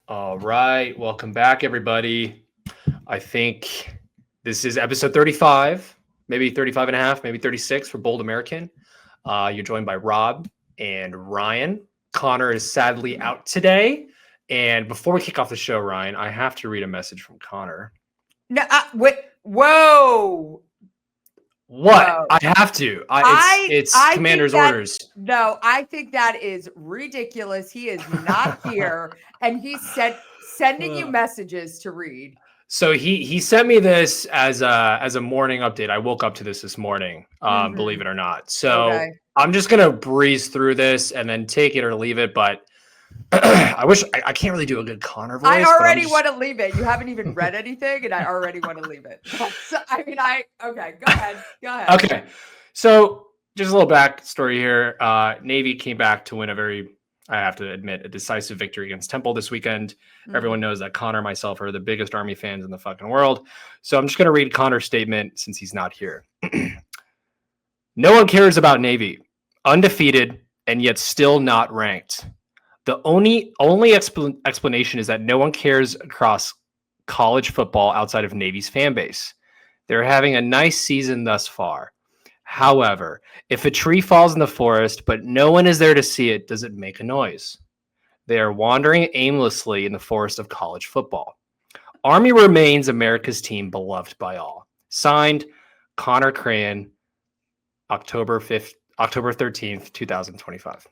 All right. Welcome back, everybody. I think this is episode 35, maybe 35 and a half, maybe 36 for Bold American. You're joined by Rob and Ryan. Connor is sadly out today. And before we kick off the show, Ryan, I have to read a message from Connor. No, wait, whoa. What? Whoa. I have to. It's commander's orders. No, I think that is ridiculous. He is not here, and he's sending you messages to read. So he sent me this as a morning update. I woke up to this morning, believe it or not. So Okay. I'm just gonna breeze through this and then take it or leave it. But I can't really do a good Connor voice. I already want to leave it. You haven't even read anything, and I already want to leave it. So, okay. Go ahead. Okay. So just a little backstory here. Navy came back to win I have to admit, a decisive victory against Temple this weekend. Mm-hmm. Everyone knows that Connor and myself are the biggest Army fans in the fucking world. So I'm just going to read Connor's statement since he's not here. No one cares about Navy. Undefeated and yet still not ranked. The only explanation is that no one cares across college football outside of Navy's fan base. They're having a nice season thus far. However, if a tree falls in the forest, but no one is there to see it, does it make a noise? They are wandering aimlessly in the forest of college football. Army remains America's team, beloved by all. Signed, Connor Crayon, October 13th, 2025.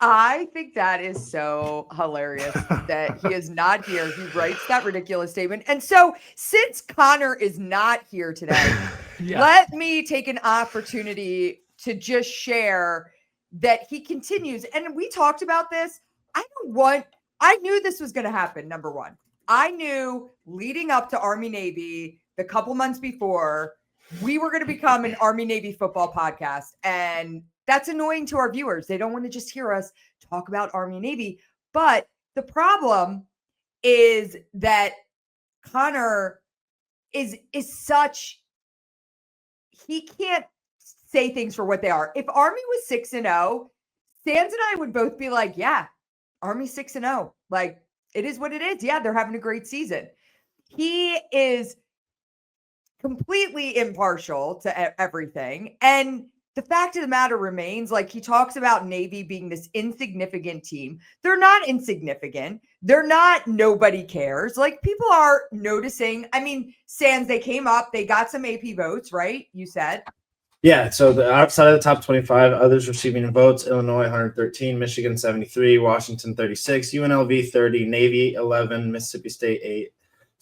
I think that is so hilarious that he is not here. He writes that ridiculous statement. And so since Connor is not here today, let me take an opportunity to just share that he continues. And we talked about this. I knew this was going to happen. Number one, I knew leading up to Army Navy the couple months before, we were going to become an Army Navy football podcast. And that's annoying to our viewers. They don't want to just hear us talk about Army Navy. But the problem is that Connor is such, he can't say things for what they are. If Army was 6-0, Sans and I would both be like, yeah, Army 6-0. Like, it is what it is. Yeah, they're having a great season. He is completely impartial to everything. And the fact of the matter remains, like, he talks about Navy being this insignificant team. They're not insignificant. They're not nobody cares. Like, people are noticing. I mean, Sans, they came up. They got some AP votes, right? You said. Yeah, so outside of the top 25, others receiving votes, Illinois 113, Michigan 73, Washington 36, UNLV 30, Navy 11, Mississippi State 8,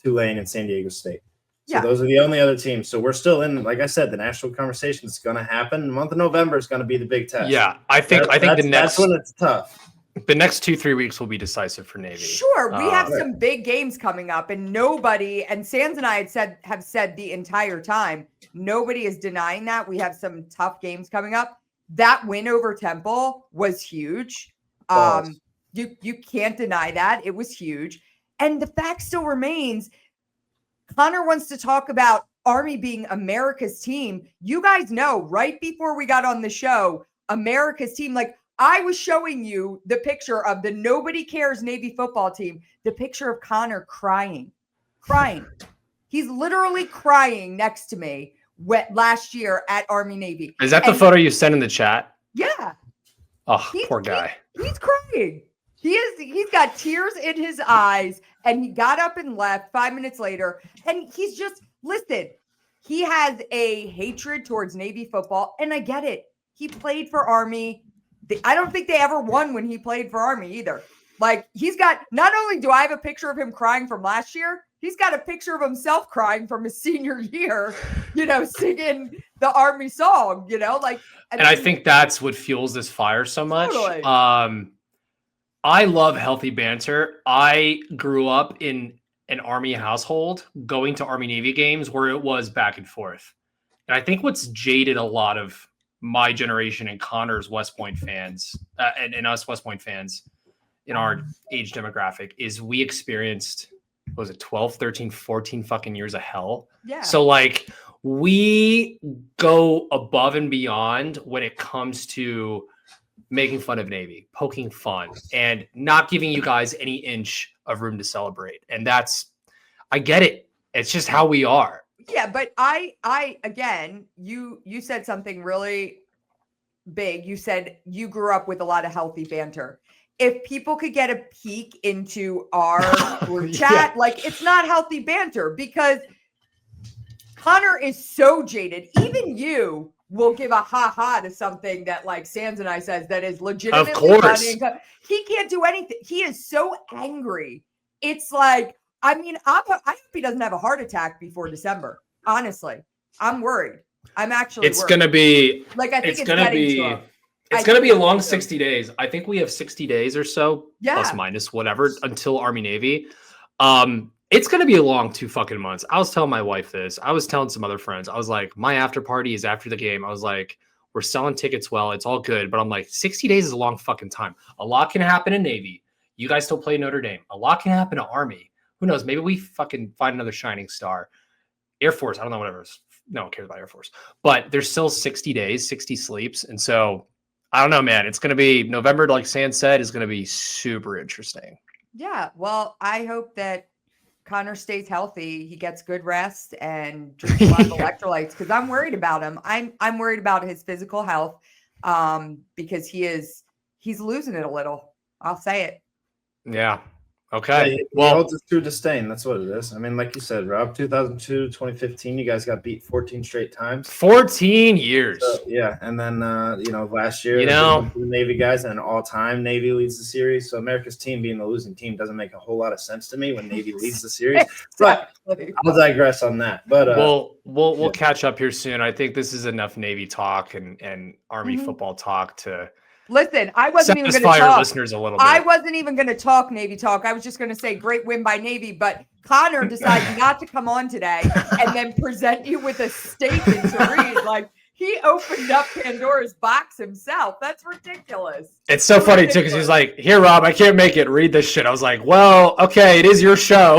Tulane, and San Diego State. So those are the only other teams. So we're still in, like I said, the national conversation is going to happen. The month of November is going to be the big test. Yeah, I think that's when it's tough. The next 2-3 weeks will be decisive for Navy. Sure, we have some big games coming up, and nobody, and Sans and I have said the entire time, nobody is denying that. We have some tough games coming up. That win over Temple was huge. You can't deny that. It was huge. And the fact still remains, Connor wants to talk about Army being America's team. You guys know, right before we got on the show, America's team, like, I was showing you the picture of the nobody cares Navy football team, the picture of Connor crying. He's literally crying next to me last year at Army Navy. Is that the photo you sent in the chat? Yeah. Oh, poor guy. He's crying. He's got tears in his eyes, and he got up and left 5 minutes later. And he's just, listen, he has a hatred towards Navy football, and I get it. He played for Army. I don't think they ever won when he played for Army either. Like, he's got, not only do I have a picture of him crying from last year, he's got a picture of himself crying from his senior year, singing the Army song, like. And I think that's what fuels this fire so much. Totally. I love healthy banter. I grew up in an Army household, going to Army Navy games where it was back and forth. And I think what's jaded a lot of my generation and Connor's West Point fans and us West Point fans in our age demographic is we experienced, what was it, 12, 13, 14 fucking years of hell. Yeah. So like we go above and beyond when it comes to making fun of Navy, poking fun, and not giving you guys any inch of room to celebrate. And I get it. It's just how we are. Yeah, but I again, you said something really big. You said you grew up with a lot of healthy banter. If people could get a peek into our group chat, like it's not healthy banter because Connor is so jaded. Even you will give a ha to something that like Sands and I says that is legitimately of course. funny. He can't do anything. He is so angry. It's like, I mean, I hope he doesn't have a heart attack before December. Honestly, I'm worried. I'm actually worried. Gonna be like, I think it's gonna be. It's going to be a long 60 days. I think we have 60 days or so, plus minus whatever, until Army Navy. It's going to be a long 2 fucking months. I was telling my wife this. I was telling some other friends. I was like, my after party is after the game. I was like, we're selling tickets well. It's all good. But I'm like, 60 days is a long fucking time. A lot can happen in Navy. You guys still play Notre Dame. A lot can happen to Army. Who knows? Maybe we fucking find another shining star. Air Force. I don't know, whatever. No one cares about Air Force. But there's still 60 days, 60 sleeps. And so I don't know, man. It's going to be November, like Sand said, is going to be super interesting. Yeah. Well, I hope that Connor stays healthy. He gets good rest and drinks a lot of electrolytes because I'm worried about him. I'm worried about his physical health because he's losing it a little. I'll say it. Yeah. Okay. Yeah, well, holds his true disdain. That's what it is. I mean, like you said, Rob, 2002, 2015, you guys got beat 14 straight times. 14 years. So, yeah. And then, last year, the Navy guys and all-time Navy leads the series. So America's team being the losing team doesn't make a whole lot of sense to me when Navy leads the series. But I'll digress on that. But we'll catch up here soon. I think this is enough Navy talk and Army football talk to listen. I wasn't even going to talk. Listeners a little bit. I wasn't even going to talk Navy talk. I was just going to say great win by Navy, but Connor decided not to come on today and then present you with a statement to read. Like he opened up Pandora's box himself. That's ridiculous. It's so funny too because he was like, "Here, Rob, I can't make it. Read this shit." I was like, "Well, okay, it is your show."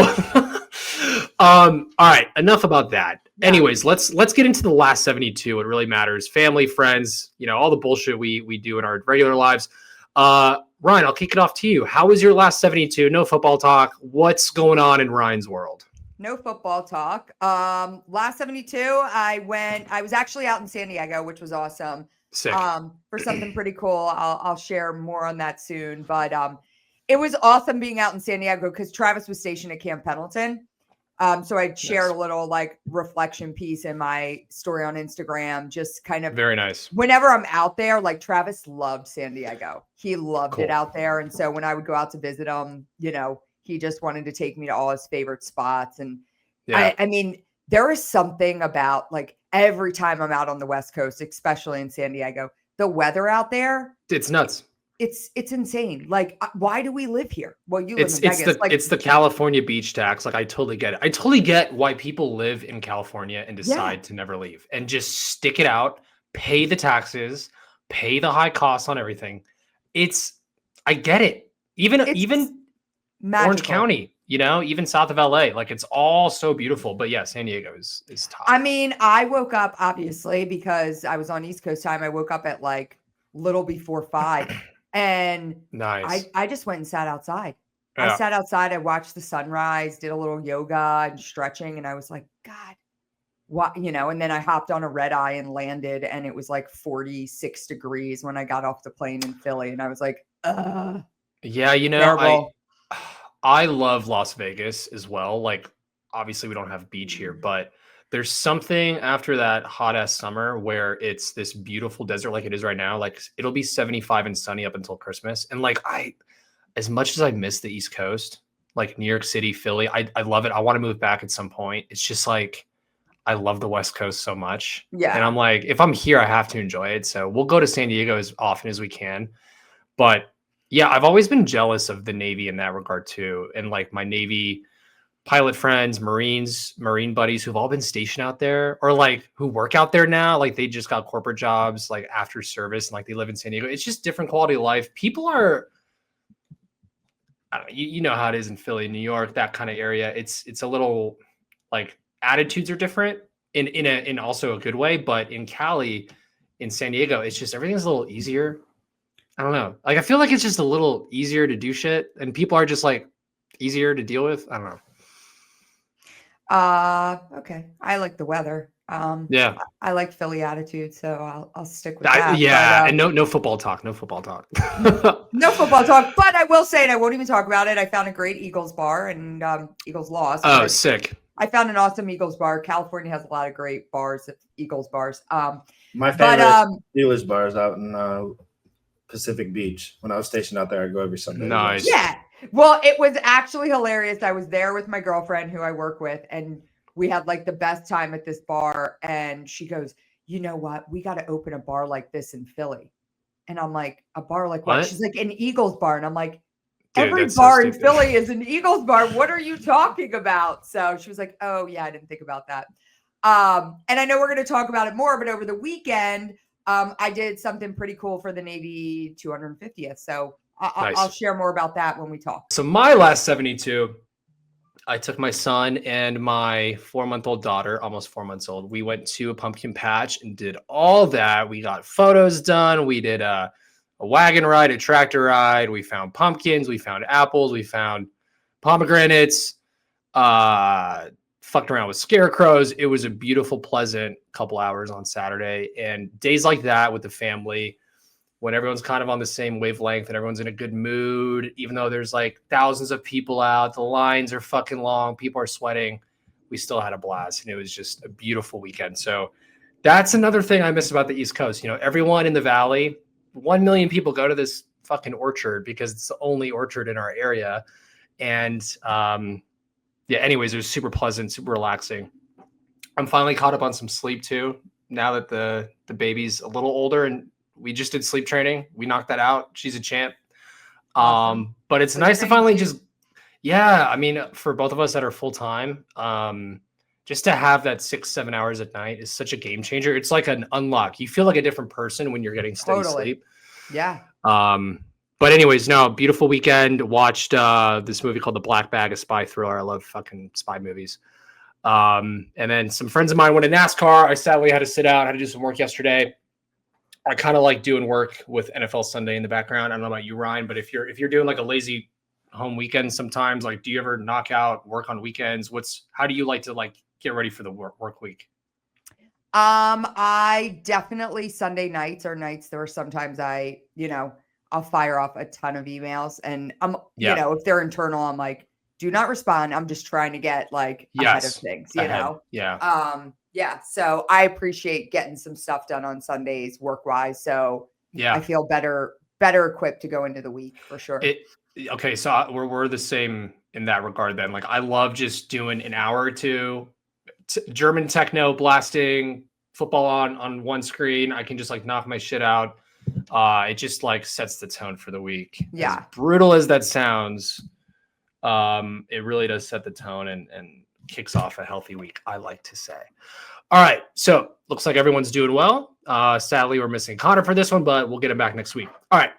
All right, enough about that. Yeah. Anyways, let's get into the last 72. What really matters: family, friends, all the bullshit we do in our regular lives. Ryan, I'll kick it off to you. How was your last 72? No football talk. What's going on in Ryan's world? No football talk. Last 72, I was actually out in San Diego, which was awesome. Sick. For something pretty cool. I'll share more on that soon. But it was awesome being out in San Diego because Travis was stationed at Camp Pendleton. So I shared a little like reflection piece in my story on Instagram, just kind of very nice. Whenever I'm out there, like Travis loved San Diego. He loved it out there. And so when I would go out to visit him, he just wanted to take me to all his favorite spots. And I mean, there is something about like every time I'm out on the West Coast, especially in San Diego, the weather out there. It's nuts. It's insane. Like, why do we live here? Well, you live in Vegas. It's the California beach tax. Like, I totally get it. I totally get why people live in California and decide to never leave and just stick it out, pay the taxes, pay the high costs on everything. I get it. Even magical. Orange County, even south of LA, like it's all so beautiful. But yeah, San Diego is top. I mean, I woke up obviously because I was on East Coast time. I woke up at like little before 5. And nice. I just went and sat outside. Yeah. I sat outside. I watched the sunrise, did a little yoga and stretching. And I was like, God, what, and then I hopped on a red eye and landed. And it was like 46 degrees when I got off the plane in Philly. And I was like, yeah, terrible. I love Las Vegas as well. Like, obviously we don't have beach here, but there's something after that hot ass summer where it's this beautiful desert like it is right now. Like it'll be 75 and sunny up until Christmas. And like as much as I miss the East Coast, like New York City, Philly, I love it. I want to move back at some point. It's just like, I love the West Coast so much. Yeah. And I'm like, if I'm here, I have to enjoy it. So we'll go to San Diego as often as we can. But yeah, I've always been jealous of the Navy in that regard too. And like my Navy pilot friends, Marine buddies who've all been stationed out there or like who work out there now, like they just got corporate jobs like after service and like they live in San Diego. It's just different quality of life. People are, I don't know, you know how it is in Philly, New York, that kind of area. It's a little like attitudes are different in also a good way, but in Cali, in San Diego, it's just everything's a little easier. I don't know. Like, I feel like it's just a little easier to do shit, and people are just like easier to deal with. I don't know. Okay. I like the weather. Yeah. I like Philly attitude, so I'll stick with that. Yeah, and no football talk. No football talk. No football talk, but I will say, and I won't even talk about it. I found a great Eagles bar, and Eagles lost. Oh, sick. I found an awesome Eagles bar. California has a lot of great bars, Eagles bars. My favorite Steelers bar is out in Pacific Beach. When I was stationed out there, I'd go every Sunday. Nice. Yeah. Well, it was actually hilarious. I was there with my girlfriend who I work with, and we had like the best time at this bar. And she goes, you know what? We got to open a bar like this in Philly. And I'm like, a bar like what? She's like, an Eagles bar. And I'm like, dude, every bar in Philly is an Eagles bar. What are you talking about? So she was like, oh, yeah, I didn't think about that. And I know we're going to talk about it more, but over the weekend, I did something pretty cool for the Navy 250th. So I'll share more about that when we talk. So my last 72, I took my son and my 4-month-old daughter, almost 4 months old. We went to a pumpkin patch and did all that. We got photos done. We did a wagon ride, a tractor ride. We found pumpkins. We found apples. We found pomegranates. Fucked around with scarecrows. It was a beautiful, pleasant couple hours on Saturday. And days like that with the family, when everyone's kind of on the same wavelength and everyone's in a good mood, even though there's like thousands of people out, the lines are fucking long, people are sweating, we still had a blast. And it was just a beautiful weekend. So that's another thing I miss about the East Coast. You know, everyone in the Valley, 1 million people go to this fucking orchard because it's the only orchard in our area. And yeah, anyways, it was super pleasant, super relaxing. I'm finally caught up on some sleep too, now that the baby's a little older, and we just did sleep training. We knocked that out. She's a champ. Awesome. But it's nice to finally just, yeah, I mean, for both of us that are full time, just to have that 6-7 hours at night is such a game changer. It's like an unlock. You feel like a different person when you're getting steady sleep. Yeah. But anyways, no, beautiful weekend. Watched this movie called The Black Bag, a spy thriller. I love fucking spy movies. And then some friends of mine went to NASCAR. I sadly had to sit out. I had to do some work yesterday. I kind of like doing work with NFL Sunday in the background. I don't know about you, Ryan, but if you're doing like a lazy home weekend sometimes, like, do you ever knock out work on weekends? How do you like to like get ready for the work week? I definitely Sunday nights are nights there are sometimes I'll fire off a ton of emails, and you know, if they're internal, I'm like, do not respond. I'm just trying to get like ahead of things, you know? Yeah. Yeah. So I appreciate getting some stuff done on Sundays work wise. So yeah, I feel better equipped to go into the week for sure. Okay. So we're the same in that regard then. Like, I love just doing an hour or two, German techno blasting, football on one screen. I can just like knock my shit out. It just like sets the tone for the week. Yeah. As brutal as that sounds, it really does set the tone and kicks off a healthy week, I like to say. All right. So looks like everyone's doing well. Sadly, we're missing Connor for this one, but we'll get him back next week. All right.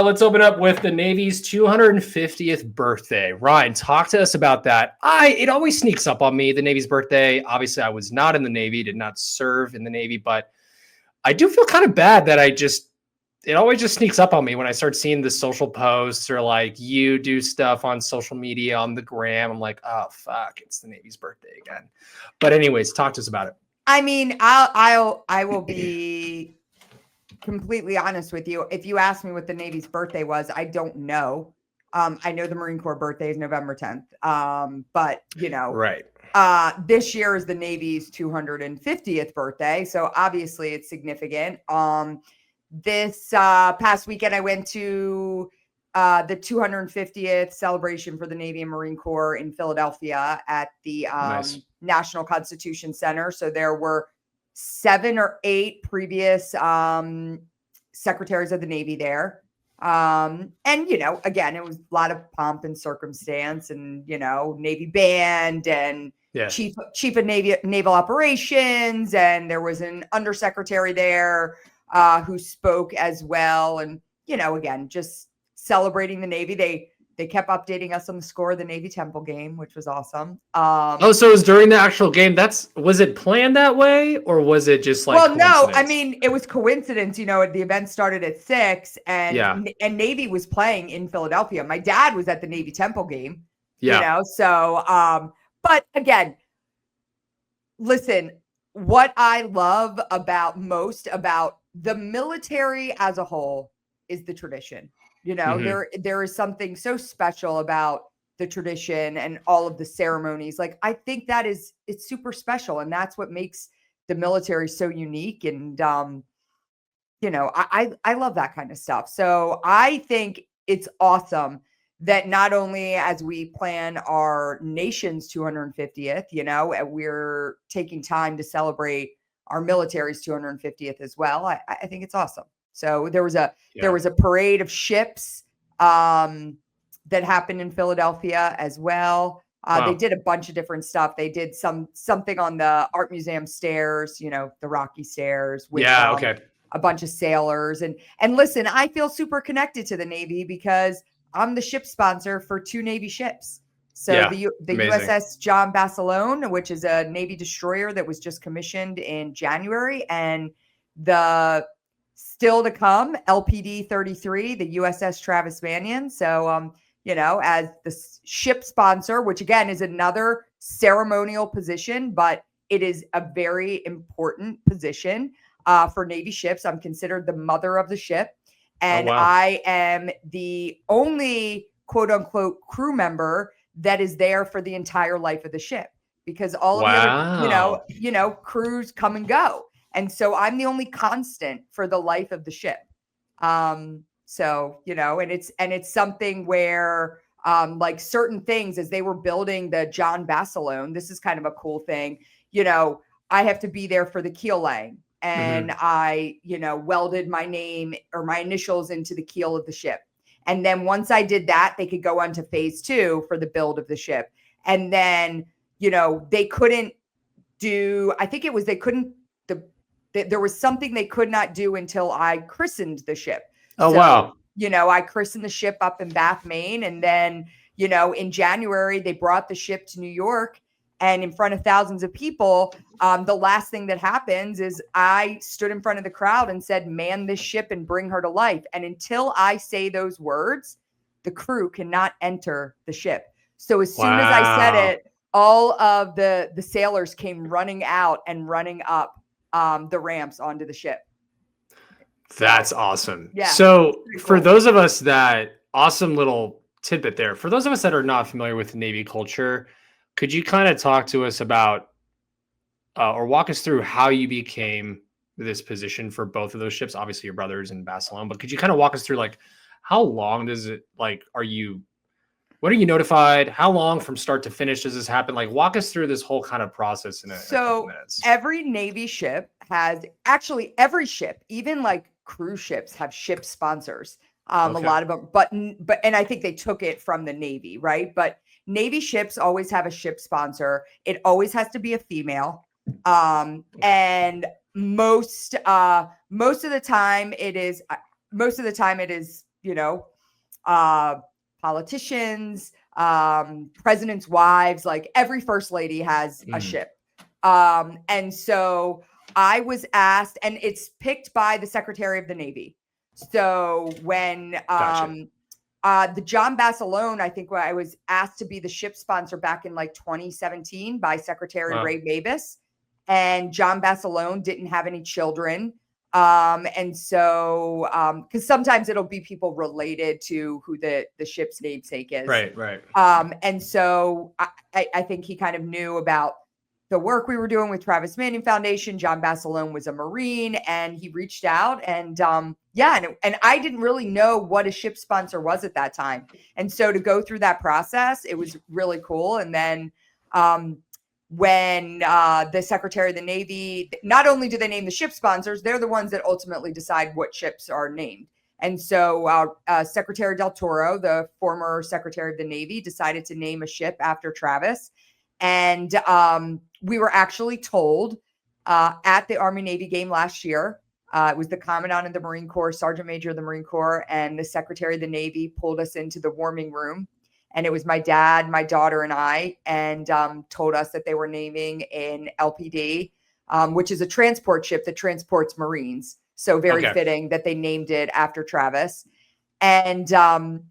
Let's open up with the Navy's 250th birthday. Ryan, talk to us about that. It always sneaks up on me, the Navy's birthday. Obviously, I was not in the Navy, did not serve in the Navy, but I do feel kind of bad that it always just sneaks up on me when I start seeing the social posts or like you do stuff on social media on the gram. I'm like, oh fuck, it's the Navy's birthday again. But anyways, talk to us about it. I mean, I will be completely honest with you. If you ask me what the Navy's birthday was, I don't know. I know the Marine Corps birthday is November 10th. But you know, right. This year is the Navy's 250th birthday. So obviously it's significant. This past weekend, I went to the 250th celebration for the Navy and Marine Corps in Philadelphia at the National Constitution Center. So there were 7 or 8 previous secretaries of the Navy there. And, you know, again, it was a lot of pomp and circumstance and, you know, Navy band and chief of naval operations. And there was an undersecretary there who spoke as well. And, you know, again, just celebrating the Navy. They kept updating us on the score of the Navy Temple game, which was awesome. So it was during the actual game. Was it planned that way, or was it just like? Well, no, I mean, it was coincidence. The event started at 6, and Navy was playing in Philadelphia. My dad was at the Navy Temple game. So but again, listen, what I love most about the military as a whole is the tradition. There is something so special about the tradition and all of the ceremonies. Like, I think it's super special, and that's what makes the military so unique. And I love that kind of stuff. So I think it's awesome that not only as we plan our nation's 250th, we're taking time to celebrate our military's 250th as well. I think it's awesome. So there was a parade of ships that happened in Philadelphia as well. They did a bunch of different stuff. They did something on the Art Museum stairs, the Rocky stairs with a bunch of sailors. And listen, I feel super connected to the Navy because I'm the ship sponsor for 2 Navy ships. So the USS John Basilone, which is a Navy destroyer that was just commissioned in January, and the still to come LPD 33, the USS Travis Manion. So, as the ship sponsor, which again is another ceremonial position, but it is a very important position for Navy ships. I'm considered the mother of the ship. And I am the only quote unquote crew member that is there for the entire life of the ship, because all of the other, crews come and go. And so I'm the only constant for the life of the ship. So, and it's something where, like certain things, as they were building the John Basilone, this is kind of a cool thing. I have to be there for the keel laying. And I, welded my name or my initials into the keel of the ship. And then once I did that, they could go on to phase 2 for the build of the ship. And then, they couldn't do, I think it was, there was something they could not do until I christened the ship. Wow. I christened the ship up in Bath, Maine. And then, in January, they brought the ship to New York. And in front of thousands of people, the last thing that happens is I stood in front of the crowd and said, "Man this ship and bring her to life." And until I say those words, the crew cannot enter the ship. So as soon as I said it, all of the sailors came running out and running up the ramps onto the ship. That's awesome. Yeah. So for those of us awesome little tidbit there, for those of us that are not familiar with Navy culture, could you kind of talk to us about or walk us through how you became this position for both of those ships? Obviously your brothers in Barcelona, but could you kind of walk us through how long does it when are you notified? How long from start to finish does this happen? Walk us through this whole kind of process in a couple minutes. Every Navy ship has, actually every ship, even cruise ships, have ship sponsors. A lot of them, but and I think they took it from the Navy, right? But Navy ships always have a ship sponsor. It always has to be a female. And most of the time it is, politicians, presidents' wives, every first lady has a ship. And so I was asked, and it's picked by the Secretary of the Navy. So when, the John Basilone, I think I was asked to be the ship sponsor back in 2017 by Secretary Ray Mabus, and John Basilone didn't have any children. And so, cause sometimes it'll be people related to who the ship's namesake is. Right. And so I think he kind of knew about the work we were doing with Travis Manion Foundation. John Basilone was a Marine, and he reached out, and and I didn't really know what a ship sponsor was at that time. And so to go through that process, it was really cool. And then when the Secretary of the Navy, not only do they name the ship sponsors, they're the ones that ultimately decide what ships are named. And so Secretary Del Toro, the former Secretary of the Navy, decided to name a ship after Travis. And we were actually told at the Army-Navy game last year It was the Commandant of the Marine Corps, Sergeant Major of the Marine Corps, and the Secretary of the Navy pulled us into the warming room. And it was my dad, my daughter, and I, and told us that they were naming an LPD, which is a transport ship that transports Marines. So very fitting that they named it after Travis. And then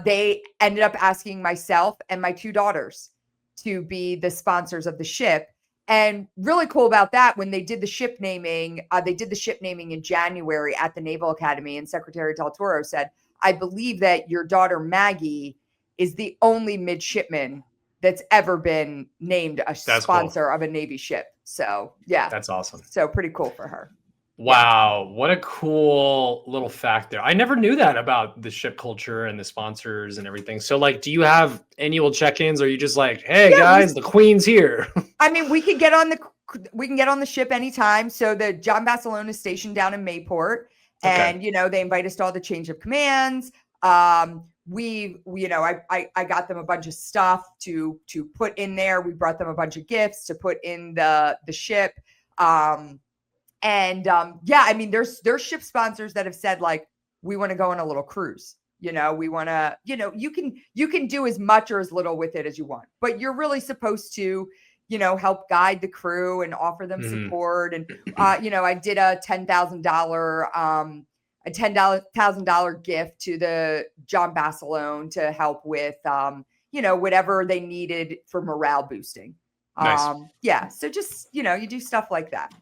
they ended up asking myself and my 2 daughters to be the sponsors of the ship. And really cool about that, when they did the ship naming, in January at the Naval Academy, and Secretary Del Toro said, I believe that your daughter Maggie is the only midshipman that's ever been named a sponsor of a Navy ship. So yeah, that's awesome. So pretty cool for her. Wow, what a cool little fact there. I never knew that about the ship culture and the sponsors and everything. So like, do you have annual check-ins, or are you just like, hey guys, the Queen's here? I mean, we can get on the ship anytime. So the John Basilone is stationed down in Mayport. And, they invite us to all the change of commands. I got them a bunch of stuff to put in there. We brought them a bunch of gifts to put in the ship. I mean, there's ship sponsors that have said, like, we want to go on a little cruise. We want to, you can do as much or as little with it as you want, but you're really supposed to, help guide the crew and offer them support. And, I did a $10,000 gift to the John Basilone to help with, whatever they needed for morale boosting. Nice. So just, you do stuff like that.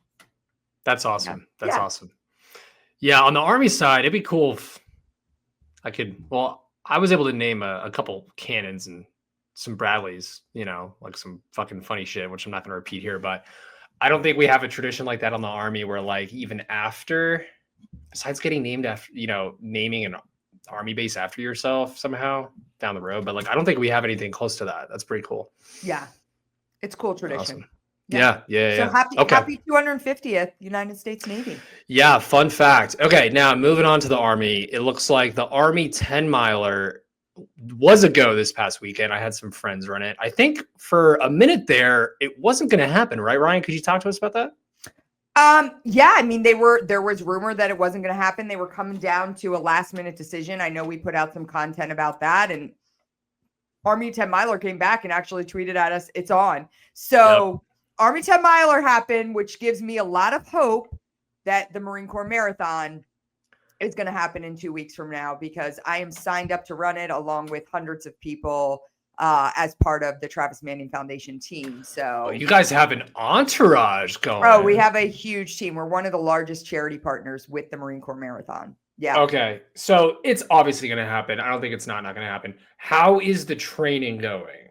That's awesome. That's awesome. Yeah. On the Army side, it'd be cool if I was able to name a couple cannons and some Bradleys, like some fucking funny shit, which I'm not going to repeat here, but I don't think we have a tradition like that on the Army where, like, even after, besides getting named after, naming an Army base after yourself somehow down the road, but like, I don't think we have anything close to that. That's pretty cool. Yeah. It's cool tradition. Awesome. Yeah. So happy 250th United States Navy. Yeah. Fun fact. Okay. Now moving on to the Army, it looks like the Army 10 miler was a go this past weekend. I had some friends run it. I think for a minute there, it wasn't going to happen, right, Ryan? Could you talk to us about that? Yeah, I mean, there was rumor that it wasn't going to happen. They were coming down to a last minute decision. I know we put out some content about that, and Army 10 miler came back and actually tweeted at us, it's on. So Army 10 miler happened, which gives me a lot of hope that the Marine Corps Marathon is going to happen in 2 weeks from now, because I am signed up to run it along with hundreds of people as part of the Travis Manning Foundation team. So you guys have an entourage going. Oh, we have a huge team. We're one of the largest charity partners with the Marine Corps Marathon. Yeah. Okay. So it's obviously going to happen. I don't think it's not going to happen. How is the training going?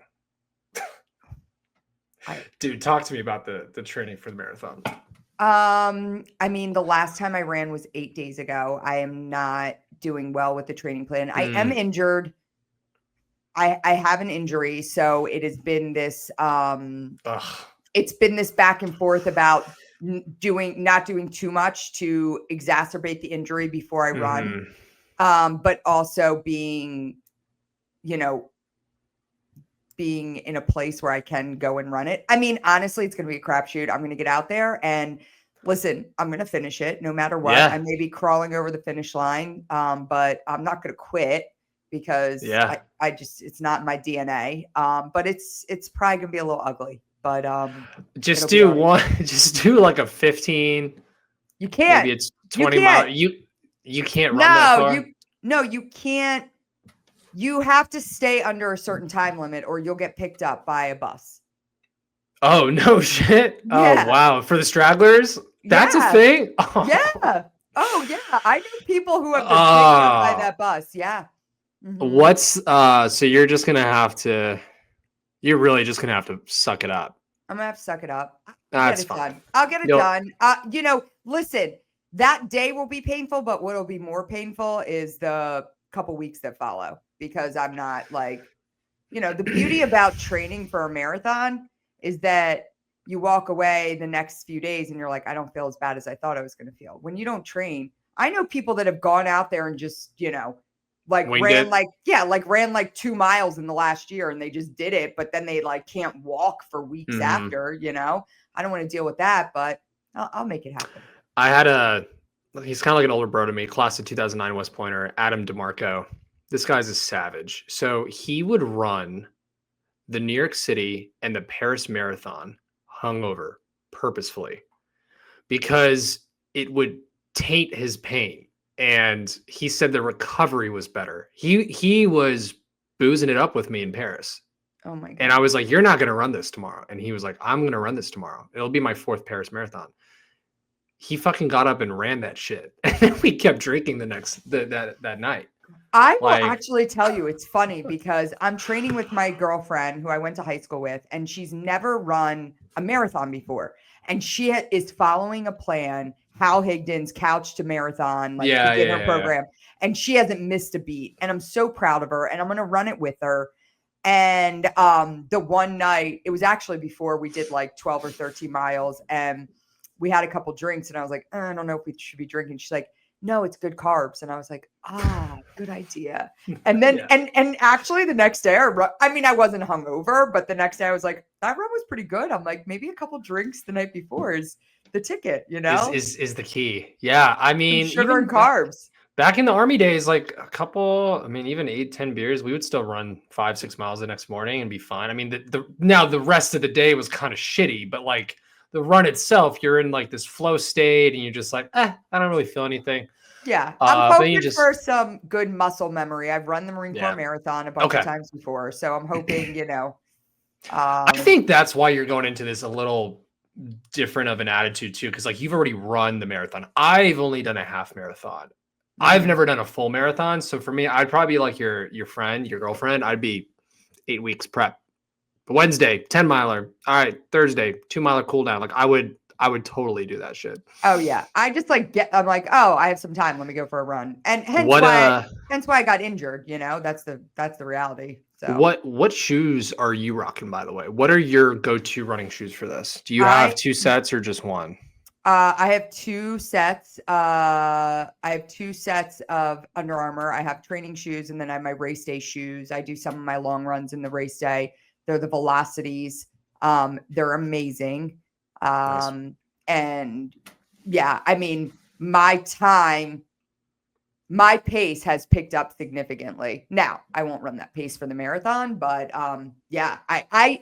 Dude, talk to me about the training for the marathon. I mean, the last time I ran was 8 days ago. I am not doing well with the training plan. I am injured. I have an injury. So it has been this, it's been this back and forth about not doing too much to exacerbate the injury before I run. But also being in a place where I can go and run it. I mean, honestly, it's going to be a crapshoot. I'm going to get out there and listen, I'm going to finish it no matter what. I may be crawling over the finish line, but I'm not going to quit because I just, it's not in my DNA. But it's probably going to be a little ugly, but just do like a 15. You can't. Maybe it's 20 miles. You can't run that far. You can't. You have to stay under a certain time limit or you'll get picked up by a bus. Oh, no shit. Yeah. Oh, wow. For the stragglers? That's a thing? Oh. Yeah. Oh, yeah. I know people who have been picked up by that bus. Yeah. Mm-hmm. So you're just going to have to, you're really just going to have to suck it up. I'm going to have to suck it up. That's fine. I'll get it done. Listen, that day will be painful, but what'll be more painful is the couple weeks that follow. Because I'm not like, the beauty about training for a marathon is that you walk away the next few days and you're like, I don't feel as bad as I thought I was going to feel. When you don't train, I know people that have gone out there and just, ran like 2 miles in the last year and they just did it, but then they like can't walk for weeks after, I don't want to deal with that, but I'll make it happen. I had he's kind of like an older bro to me, class of 2009 West Pointer, Adam DeMarco. This guy's a savage. So he would run the New York City and the Paris Marathon hungover purposefully because it would taint his pain. And he said the recovery was better. He was boozing it up with me in Paris. Oh my God. And I was like, you're not going to run this tomorrow. And he was like, I'm going to run this tomorrow. It'll be my 4th Paris Marathon. He fucking got up and ran that shit. And then we kept drinking that night. I will actually tell you, it's funny because I'm training with my girlfriend who I went to high school with, and she's never run a marathon before. And she is following a plan, Hal Higdon's Couch to Marathon, beginner program. And she hasn't missed a beat. And I'm so proud of her. And I'm going to run it with her. And the one night, it was actually before we did like 12 or 13 miles. And we had a couple drinks. And I was like, I don't know if we should be drinking. She's like, no, it's good carbs. And I was like, good idea. And then, and actually the next day, I wasn't hungover, but the next day I was like, that run was pretty good. I'm like, maybe a couple drinks the night before is the ticket, you know? Is the key. Yeah. I mean, sugar and carbs. Back in the Army days, like a couple, even 8-10 beers, we would still run 5-6 miles the next morning and be fine. I mean, now the rest of the day was kind of shitty, but like the run itself, you're in like this flow state and you're just like, I don't really feel anything. Yeah. I'm hoping for some good muscle memory. I've run the Marine Corps Marathon a bunch of times before. So I'm hoping, I think that's why you're going into this a little different of an attitude too. Cause like you've already run the marathon. I've only done a half marathon. I've never done a full marathon. So for me, I'd probably be like your friend, your girlfriend. I'd be 8 weeks prep. Wednesday, 10 miler. All right. Thursday, 2 miler cool down. Like I would totally do that shit. Oh yeah. I just I'm like, I have some time. Let me go for a run. And hence why I got injured, that's the reality. So what shoes are you rocking, by the way? What are your go-to running shoes for this? Do you have 2 sets or just one? I have 2 sets. I have 2 sets of Under Armour. I have training shoes, and then I have my race day shoes. I do some of my long runs in the race day. They're the Velocities. They're amazing. Nice. And yeah, my pace has picked up significantly. Now, I won't run that pace for the marathon, but yeah, I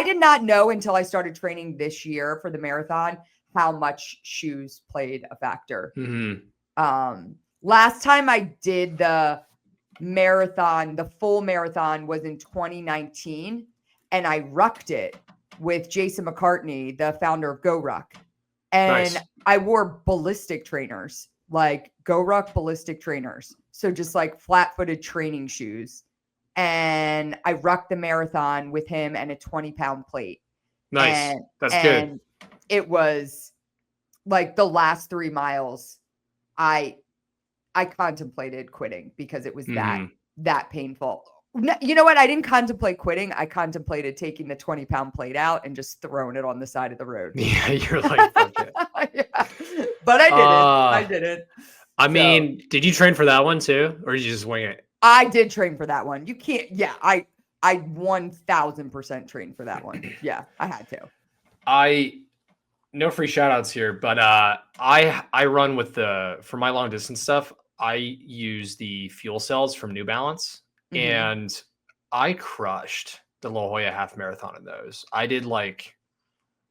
did not know until I started training this year for the marathon how much shoes played a factor. Mm-hmm. Last time I did the marathon, the full marathon was in 2019, and I rucked it with Jason McCartney, the founder of Go Ruck. And nice. I wore ballistic trainers, like Go Ruck ballistic trainers. So just like flat-footed training shoes. And I rucked the marathon with him and a 20-pound plate. Nice. That's good. It was like the last 3 miles, I contemplated quitting because it was that painful. You know what? I didn't contemplate quitting. I contemplated taking the 20-pound plate out and just throwing it on the side of the road. Yeah, you're like, fuck it. Yeah. But I didn't. I mean, did you train for that one too? Or did you just wing it? I did train for that one. You can't. Yeah, I 1000% trained for that one. Yeah, I had to. No free shout outs here, but I run with for my long distance stuff, I use the fuel cells from New Balance. Mm-hmm. And I crushed the La Jolla half marathon in those. I did like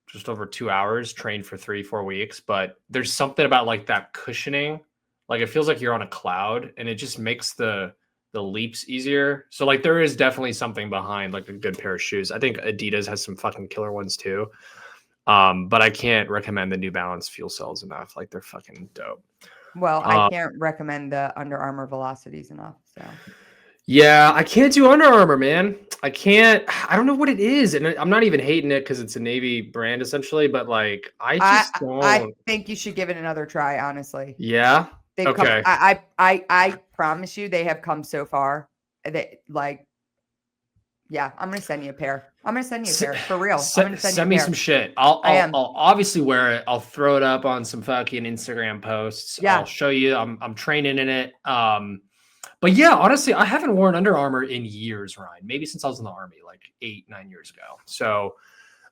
just over 2 hours, trained for 3-4 weeks, but there's something about like that cushioning. Like it feels like you're on a cloud and it just makes the leaps easier. So like there is definitely something behind like a good pair of shoes. I think Adidas has some fucking killer ones too. But I can't recommend the New Balance fuel cells enough. Like they're fucking dope. Well, I can't recommend the Under Armour Velocities enough. So yeah, I can't do Under Armour, man. I don't know what it is. And I'm not even hating it because it's a Navy brand essentially, but like I don't. I think you should give it another try, honestly. Yeah. Okay. I promise you they have come so far. Yeah, I'm gonna send you a pair. I'm gonna send you a pair for real. Send me some shit. I'll obviously wear it. I'll throw it up on some fucking Instagram posts. Yeah. I'll show you. I'm training in it. But yeah, honestly, I haven't worn Under Armour in years, Ryan. Maybe since I was in the Army, like 8-9 years ago. So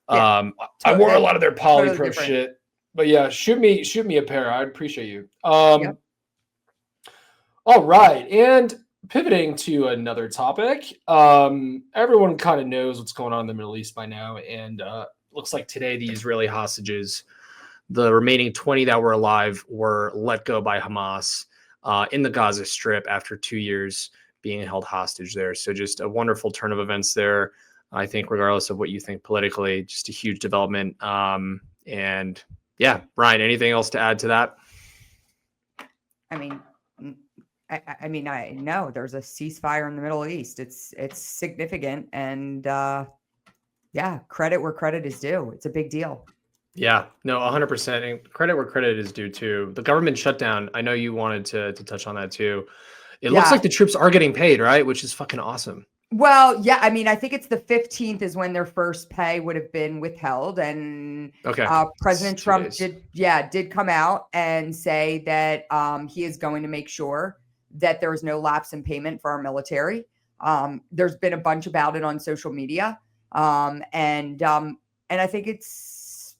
I wore a lot of their Polypro shit. But yeah, shoot me a pair. I'd appreciate you. Yep. All right, and pivoting to another topic. Everyone kind of knows what's going on in the Middle East by now, and looks like today the Israeli hostages, the remaining 20 that were alive, were let go by Hamas in the Gaza Strip after 2 years being held hostage there. So just a wonderful turn of events there. I think, regardless of what you think politically, just a huge development. And yeah, Ryan, anything else to add to that? I mean, I know there's a ceasefire in the Middle East. It's significant, and yeah, credit where credit is due. It's a big deal. Yeah, no, 100%. And credit where credit is due too. The government shutdown, I know you wanted to touch on that too. It looks like the troops are getting paid, right? Which is fucking awesome. Well, yeah, I mean, I think it's the 15th is when their first pay would have been withheld. And President Trump did come out and say that he is going to make sure that there is no lapse in payment for our military. There's been a bunch about it on social media. And I think it's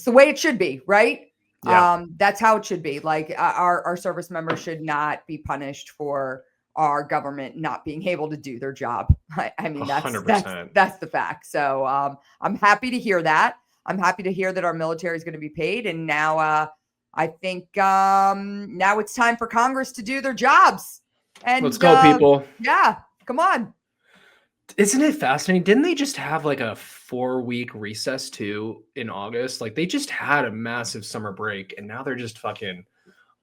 the way it should be, right? Yeah. That's how it should be. Like our service members should not be punished for our government not being able to do their job. I mean, that's the fact. So I'm happy to hear that. I'm happy to hear that our military is going to be paid. And now I think now it's time for Congress to do their jobs. And let's go, people. Yeah, come on. Isn't it fascinating? Didn't they just have like a 4-week recess too in August? Like they just had a massive summer break, and now they're just fucking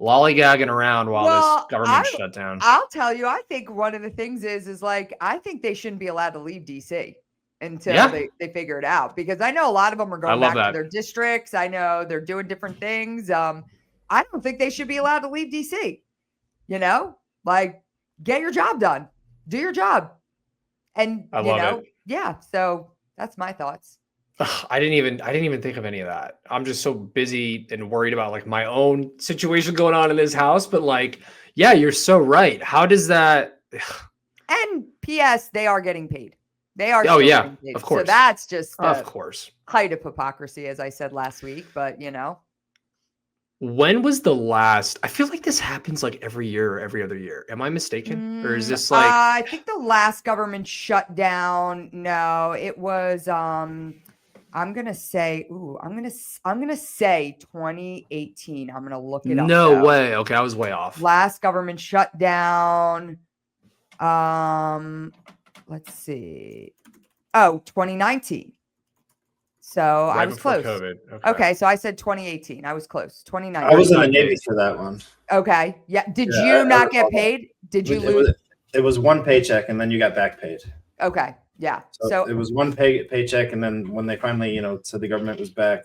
lollygagging around while this government shut down. I'll tell you, I think one of the things is like, I think they shouldn't be allowed to leave DC until they figure it out, because I know a lot of them are going back to their districts. I know they're doing different things. I don't think they should be allowed to leave DC, like get your job done, do your job. And I love it. Yeah. So that's my thoughts. I didn't even think of any of that. I'm just so busy and worried about like my own situation going on in this house. But like, yeah, you're so right. How does that? And P.S. they are getting paid. They are. Oh yeah, of course. So that's just of course height of hypocrisy, as I said last week. But when was the last? I feel like this happens like every year or every other year. Am I mistaken? Or is this like? I think the last government shutdown. No, it was. I'm gonna say 2018. I'm gonna look it up. No way. Okay, I was way off. Last government shutdown. Let's see. Oh, 2019. So I was close. COVID. Okay, so I said 2018. I was close. 2019. I was in the Navy for that one. Okay. Yeah. Did you not get paid? Did you lose? It was one paycheck, and then you got back paid. Okay. Yeah. So it was one paycheck, and then when they finally, said the government was back,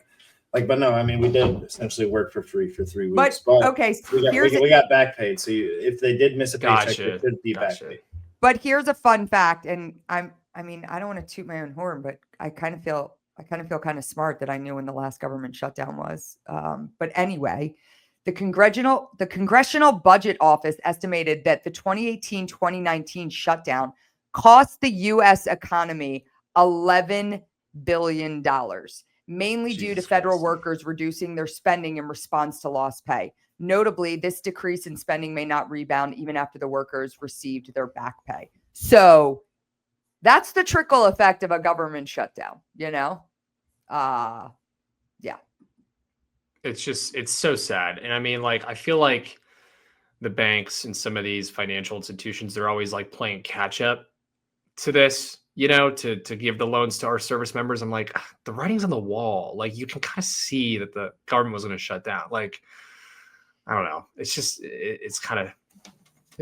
but no, I mean, we did essentially work for free for 3 weeks. But okay, we got back paid. So if they did miss a paycheck, it could be back paid. But here's a fun fact, and I don't want to toot my own horn, but I kind of feel kind of smart that I knew when the last government shutdown was. But anyway, the Congressional Budget Office estimated that the 2018-2019 shutdown cost the U.S. economy $11 billion, mainly due to federal workers reducing their spending in response to lost pay. Notably, this decrease in spending may not rebound even after the workers received their back pay. So that's the trickle effect of a government shutdown, Yeah. It's so sad. And I mean, I feel like the banks and some of these financial institutions, they're always like playing catch up to this, to give the loans to our service members. I'm like, the writing's on the wall. Like you can kind of see that the government was going to shut down. Like, I don't know. It's just, it's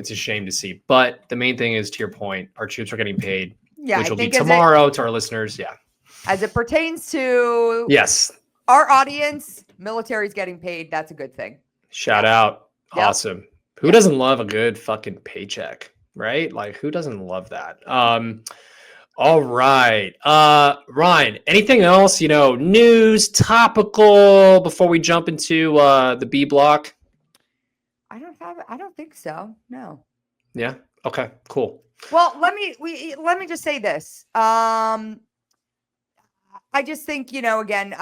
a shame to see. But the main thing is, to your point, our troops are getting paid. Yeah, which will be tomorrow to our listeners. Yeah. As it pertains to our audience, military's getting paid. That's a good thing. Shout out. Yep. Awesome. Who doesn't love a good fucking paycheck, right? Like who doesn't love that? All right. Ryan, anything else, news, topical before we jump into the B block? I don't think so. No. Yeah. Okay, cool. Well, let me just say this. I just think, again,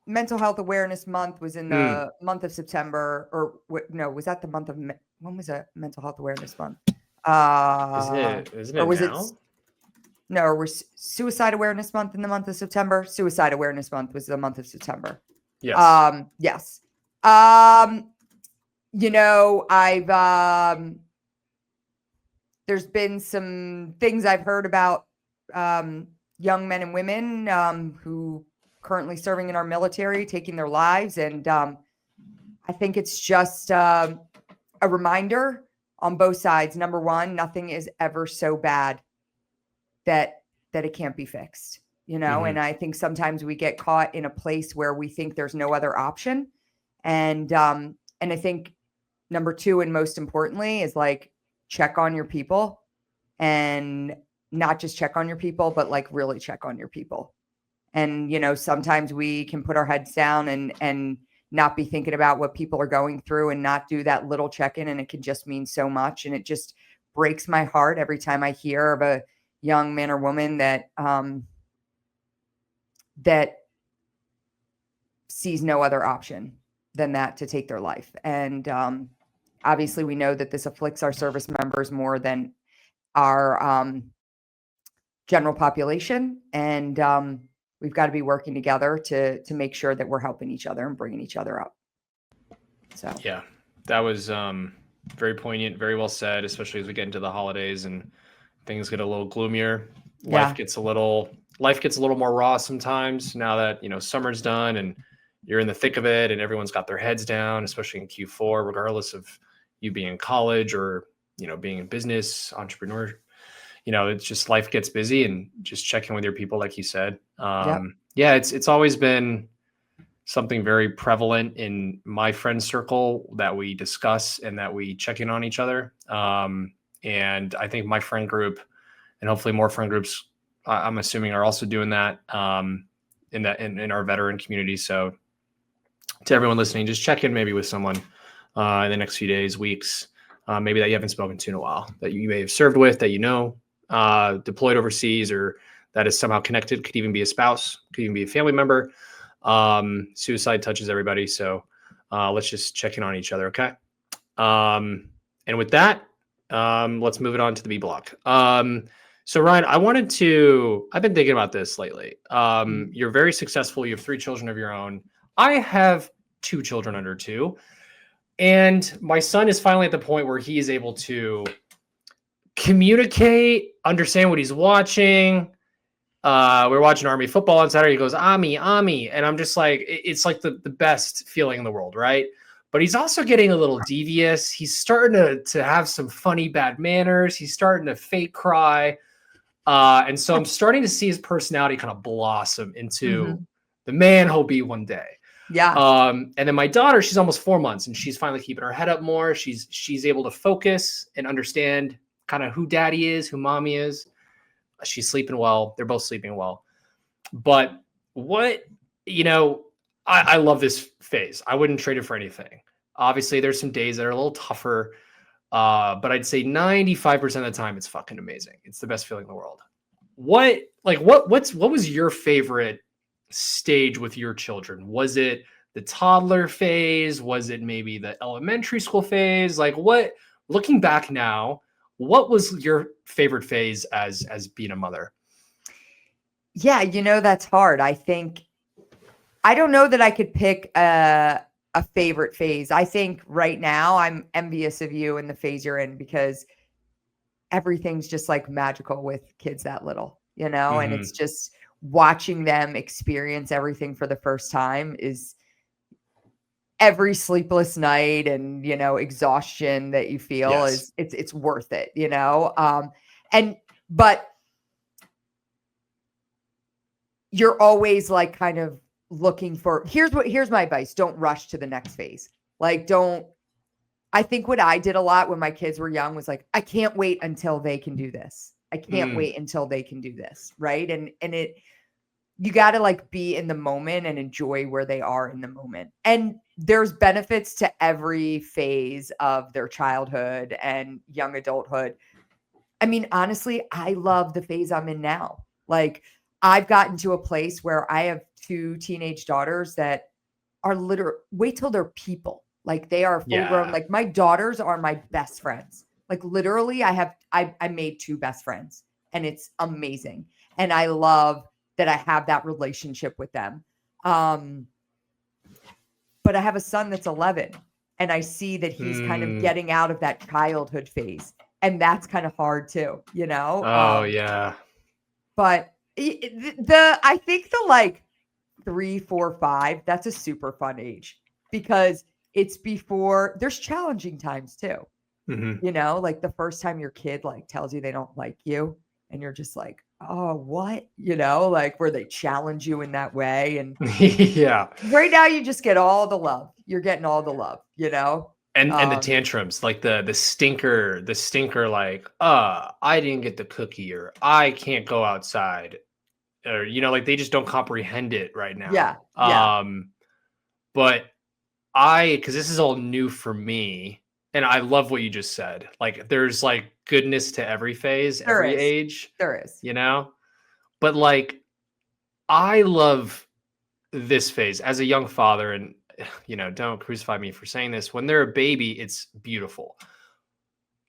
Mental Health Awareness Month was in the month of September, or no, was that the month of when was a Mental Health Awareness Month? Isn't it or was now? it no, or was Suicide Awareness Month in the month of September? Suicide Awareness Month was the month of September. Yes. Yes. You know, there's been some things I've heard about young men and women who currently serving in our military, taking their lives. And I think it's just a reminder on both sides. Number one, nothing is ever so bad that it can't be fixed, you know? And I think sometimes we get caught in a place where we think there's no other option. And I think number two, and most importantly, is like check on your people, and not just check on your people, but like really check on your people. And, you know, sometimes we can put our heads down and not be thinking about what people are going through and not do that little check-in. And it can just mean so much. And it just breaks my heart every time I hear of a young man or woman that, that sees no other option than that to take their life. And, obviously we know that this afflicts our service members more than our, general population. And, we've got to be working together to make sure that we're helping each other and bringing each other up. So yeah, that was very poignant, very well said, especially as we get into the holidays and things get a little gloomier. Life gets a little more raw sometimes now that, you know, summer's done and you're in the thick of it and everyone's got their heads down, especially in Q4, regardless of you being in college or, you know, being in business, entrepreneur. You know, it's just life gets busy, and just checking with your people, like you said. Yeah, it's always been something very prevalent in my friend circle that we discuss and that we check in on each other. And I think my friend group, and hopefully more friend groups, I'm assuming, are also doing that in our veteran community. So to everyone listening, just check in maybe with someone in the next few days, weeks, maybe that you haven't spoken to in a while, that you may have served with, that you know, deployed overseas, or that is somehow connected. Could even be a spouse, could even be a family member. Suicide touches everybody. So let's just check in on each other. Okay. And with that, let's move it on to the B block. So Ryan, I've been thinking about this lately. You're very successful. You have 3 children of your own. I have 2 children under 2. And my son is finally at the point where he is able to communicate, understand what he's watching. We're watching Army football on Saturday. He goes, Ami. And I'm just like, it's like the best feeling in the world, right? But he's also getting a little devious. He's starting to have some funny, bad manners. He's starting to fake cry. And so I'm starting to see his personality kind of blossom into the man he'll be one day. Yeah. And then my daughter, she's almost 4 months, and she's finally keeping her head up more. She's able to focus and understand kind of who daddy is, who mommy is. She's sleeping well. They're both sleeping well. But I love this phase. I wouldn't trade it for anything. Obviously, there's some days that are a little tougher. But I'd say 95% of the time, it's fucking amazing. It's the best feeling in the world. What was your favorite stage with your children? Was it the toddler phase? Was it maybe the elementary school phase? Looking back now, what was your favorite phase as being a mother? Yeah, that's hard. I don't know that I could pick a favorite phase. I think right now I'm envious of you in the phase you're in, because everything's just like magical with kids that little, and it's just watching them experience everything for the first time is every sleepless night and, exhaustion that you feel is it's worth it, but you're always like kind of looking for, here's my advice. Don't rush to the next phase. I think what I did a lot when my kids were young was like, I can't wait until they can do this. I can't wait until they can do this. Right. And you got to be in the moment and enjoy where they are in the moment. And there's benefits to every phase of their childhood and young adulthood. I mean, honestly, I love the phase I'm in now. I've gotten to a place where I have 2 teenage daughters that are wait till they're people. Like they are full grown. Like my daughters are my best friends. Like literally I made 2 best friends and it's amazing. And I love that I have that relationship with them. But I have a son that's 11 and I see that he's kind of getting out of that childhood phase. And that's kind of hard too, you know? Oh yeah. But I think the like 3, 4, 5, that's a super fun age because it's before there's challenging times too. Mm-hmm. You know, like the first time your kid like tells you they don't like you and you're just like, oh, what? You know, like where they challenge you in that way. And yeah. Right now you just get all the love. You're getting all the love, you know? And the tantrums, like the stinker, like, I didn't get the cookie or I can't go outside. Or, you know, like they just don't comprehend it right now. Yeah. Yeah. But because this is all new for me, and I love what you just said. Like there's like goodness to every phase, every age. There is. You know? But like I love this phase as a young father, and you know, don't crucify me for saying this. When they're a baby, it's beautiful.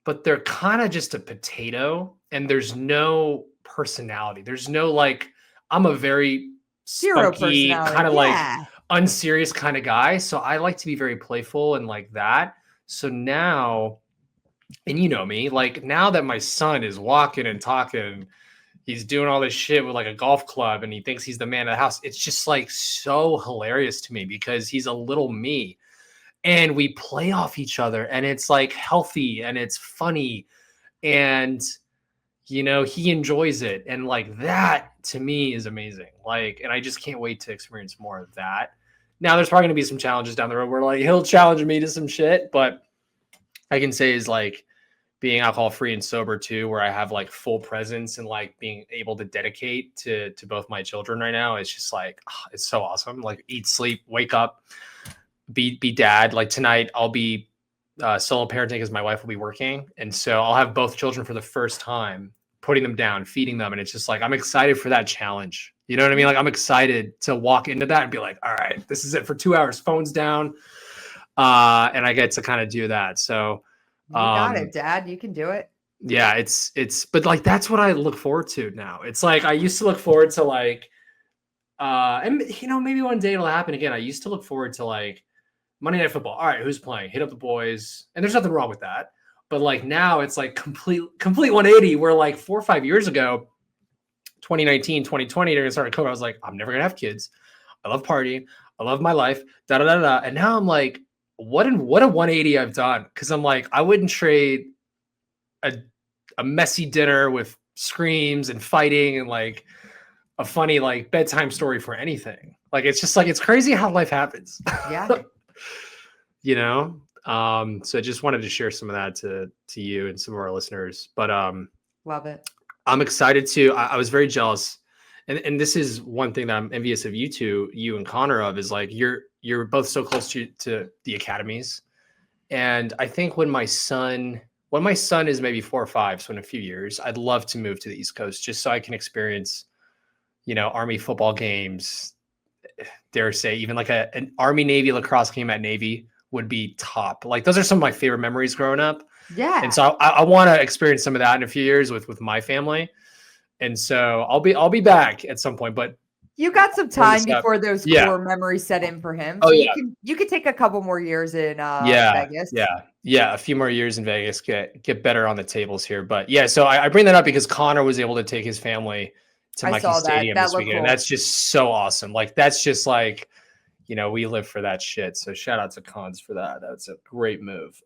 But they're kind of just a potato and there's no personality. There's no like, I'm a very spunky, kind of like unserious kind of guy. So I like to be very playful and like that. So now, and you know me, like now that my son is walking and talking, he's doing all this shit with like a golf club and he thinks he's the man of the house. It's just like so hilarious to me because he's a little me and we play off each other and it's like healthy and it's funny and, you know, he enjoys it. And like that to me is amazing. Like, and I just can't wait to experience more of that. Now there's probably gonna be some challenges down the road where like he'll challenge me to some shit, but I can say is like, being alcohol free and sober too, where I have like full presence and like being able to dedicate to both my children right now. It's just like, it's so awesome. Like eat, sleep, wake up, be dad. Like tonight I'll be solo parenting because my wife will be working. And so I'll have both children for the first time, putting them down, feeding them. And it's just like, I'm excited for that challenge. You know what I mean? Like I'm excited to walk into that and be like, all right, this is it for 2 hours, phones down. And I get to kind of do that. So, you got it, Dad. You can do it. Yeah, but like that's what I look forward to now. It's like I used to look forward to like and you know, maybe one day it'll happen again. I used to look forward to like Monday Night Football. All right, who's playing? Hit up the boys. And there's nothing wrong with that. But like now it's like complete 180 where like 4 or 5 years ago, 2019, 2020, during the start of COVID, I was like, I'm never gonna have kids. I love partying. I love my life. Da da da da. And now I'm like, what a 180 I've done. Cause I'm like, I wouldn't trade a messy dinner with screams and fighting and like a funny like bedtime story for anything. Like it's just like it's crazy how life happens. Yeah. You know? So I just wanted to share some of that to you and some of our listeners. But love it. I'm excited to I was very jealous. And this is one thing that I'm envious of you and Connor of is like you're both so close to the academies. And I think when my son is maybe 4 or 5, so in a few years, I'd love to move to the East Coast just so I can experience, you know, Army football games, dare say, even like an Army Navy lacrosse game at Navy would be top. Like those are some of my favorite memories growing up. Yeah. And so I want to experience some of that in a few years with my family. And so I'll be back at some point, but you got some time before those core memories set in for him. So you could take a couple more years in Vegas. Yeah. A few more years in Vegas, get better on the tables here. But yeah, so I bring that up because Connor was able to take his family to Mickey Stadium this weekend. Cool. And that's just so awesome. Like that's just like, you know, we live for that shit. So shout out to Cons for that. That's a great move.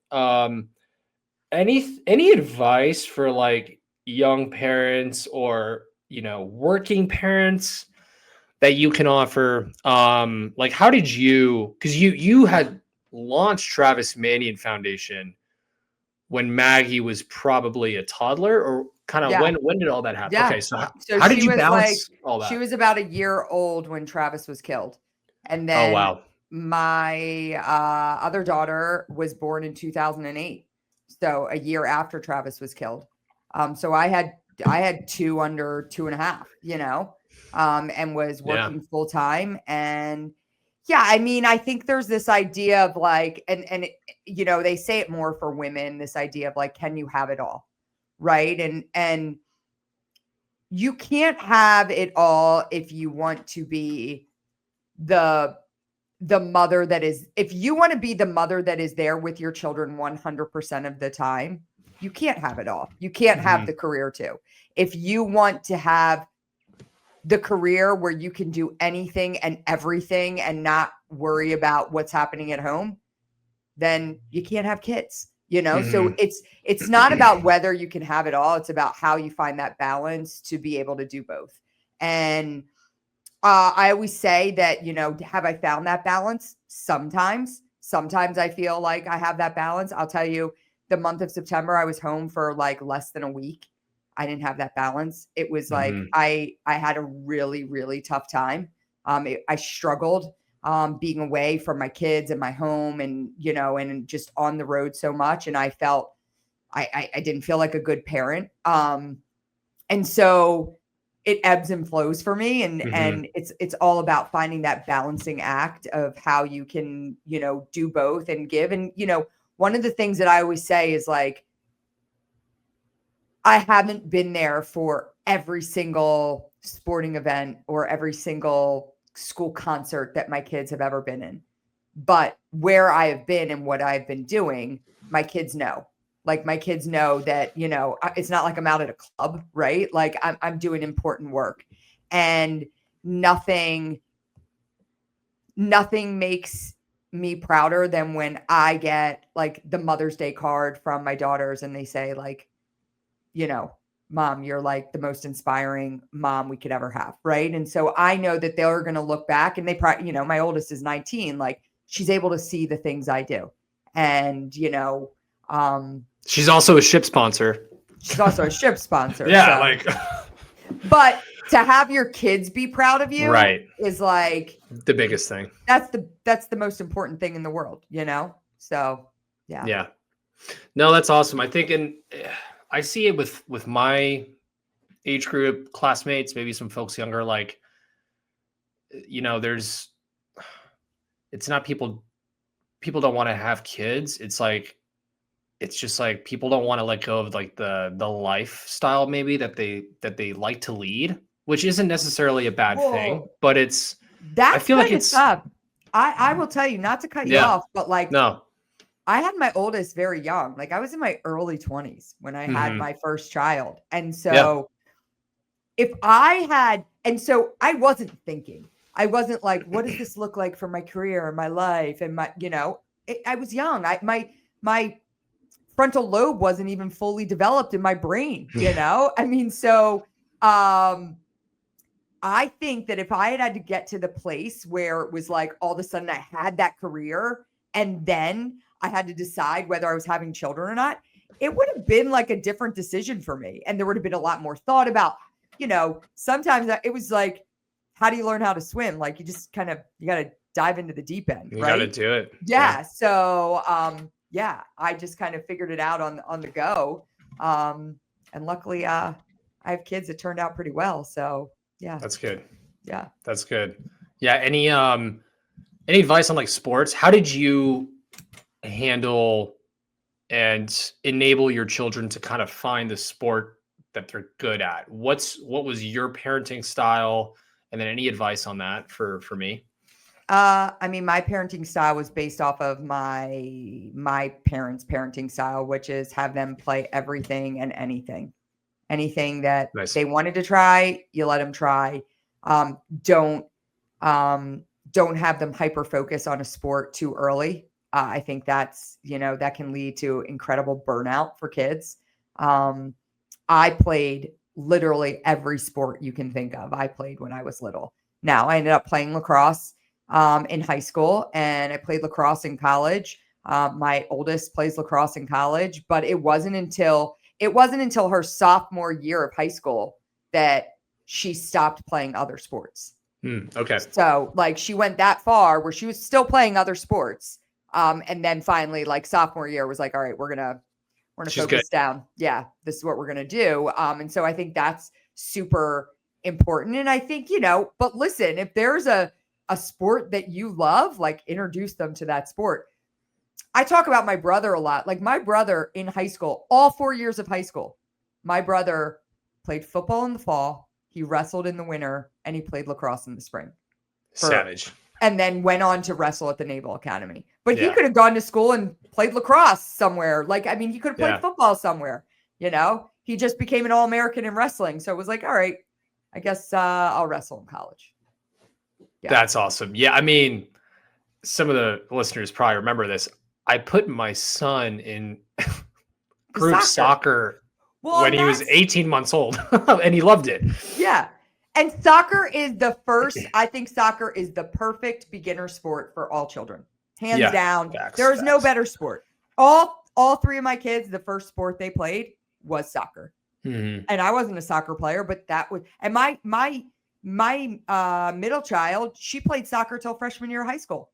Any advice for like young parents or, you know, working parents that you can offer? Like how did you, because you had launched Travis Manion Foundation when Maggie was probably a toddler, or kind of when did all that happen? Yeah. Okay, so how did you balance all that? She was about a year old when Travis was killed. And then my other daughter was born in 2008. So a year after Travis was killed. So I had 2 under 2.5, you know? and was working full time. And yeah, I mean, I think there's this idea of like, and they say it more for women, this idea of like, can you have it all? Right. And you can't have it all if you want to be the mother that is, if you want to be the mother that is there with your children 100% of the time, you can't have it all. You can't have the career too. If you want to have the career where you can do anything and everything and not worry about what's happening at home, then you can't have kids, So it's not about whether you can have it all. It's about how you find that balance to be able to do both. And I always say that, have I found that balance? Sometimes I feel like I have that balance. I'll tell you, the month of September, I was home for like less than a week. I didn't have that balance. It was like, I had a really, really tough time. I struggled being away from my kids and my home and, and just on the road so much. And I felt, I didn't feel like a good parent. And so it ebbs and flows for me. And it's all about finding that balancing act of how you can, do both and give. And, one of the things that I always say is like, I haven't been there for every single sporting event or every single school concert that my kids have ever been in. But where I have been and what I've been doing, my kids know. Like my kids know that, it's not like I'm out at a club, right? Like I'm doing important work, and nothing makes me prouder than when I get like the Mother's Day card from my daughters and they say like, Mom, you're like the most inspiring mom we could ever have. Right. And so I know that they're going to look back and they probably, my oldest is 19, like she's able to see the things I do. And, she's also a ship sponsor. Yeah. So. Like, but to have your kids be proud of you, right, is like the biggest thing. That's the most important thing in the world, So, yeah. Yeah. No, that's awesome. I think, and I see it with my age group, classmates, maybe some folks younger, like, it's not people don't want to have kids. It's like, it's just like people don't want to let go of like the lifestyle maybe that they like to lead, which isn't necessarily a bad thing, but I feel like it's tough. I will tell you, not to cut you off, but like, no, I had my oldest very young. Like I was in my early 20s when I had my first child. And so I wasn't thinking, I wasn't like, what does this look like for my career and my life? And my, I was young. My frontal lobe wasn't even fully developed in my brain, I mean, so, I think that if I had to get to the place where it was like, all of a sudden I had that career and then I had to decide whether I was having children or not, it would have been like a different decision for me. And there would have been a lot more thought about, sometimes it was like, how do you learn how to swim? Like you just kind of, you got to dive into the deep end, you right? got to do it. Yeah. So, I just kind of figured it out on the go. And luckily, I have kids that turned out pretty well. So yeah. That's good. Yeah. That's good. Yeah. Any advice on like sports? How did you handle and enable your children to kind of find the sport that they're good at? What was your parenting style? And then any advice on that for me? I mean, my parenting style was based off of my parents' parenting style, which is have them play everything and anything that they wanted to try. You let them try. Don't have them hyper focus on a sport too early. I think that's, that can lead to incredible burnout for kids. I played literally every sport you can think of. I played when I was little. Now I ended up playing lacrosse in high school, and I played lacrosse in college. My oldest plays lacrosse in college, but it wasn't until her sophomore year of high school that she stopped playing other sports. Okay. So like she went that far where she was still playing other sports. And then finally like sophomore year was like, all right, we're going to focus down. Yeah. This is what we're going to do. And so I think that's super important. And I think, but listen, if there's a sport that you love, like introduce them to that sport. I talk about my brother a lot. Like my brother in high school, all 4 years of high school, my brother played football in the fall, he wrestled in the winter, and he played lacrosse in the spring. Savage. And then went on to wrestle at the Naval Academy. But he could have gone to school and played lacrosse somewhere. Like, I mean, he could have played football somewhere, He just became an All-American in wrestling. So it was like, all right, I guess I'll wrestle in college. Yeah. That's awesome. Yeah, I mean, some of the listeners probably remember this. I put my son in group soccer when he was 18 months old, and he loved it. Yeah. And soccer is I think soccer is the perfect beginner sport for all children. Hands down. There is no better sport. All three of my kids, the first sport they played was soccer. Mm-hmm. And I wasn't a soccer player, but that was, and my middle child, she played soccer till freshman year of high school,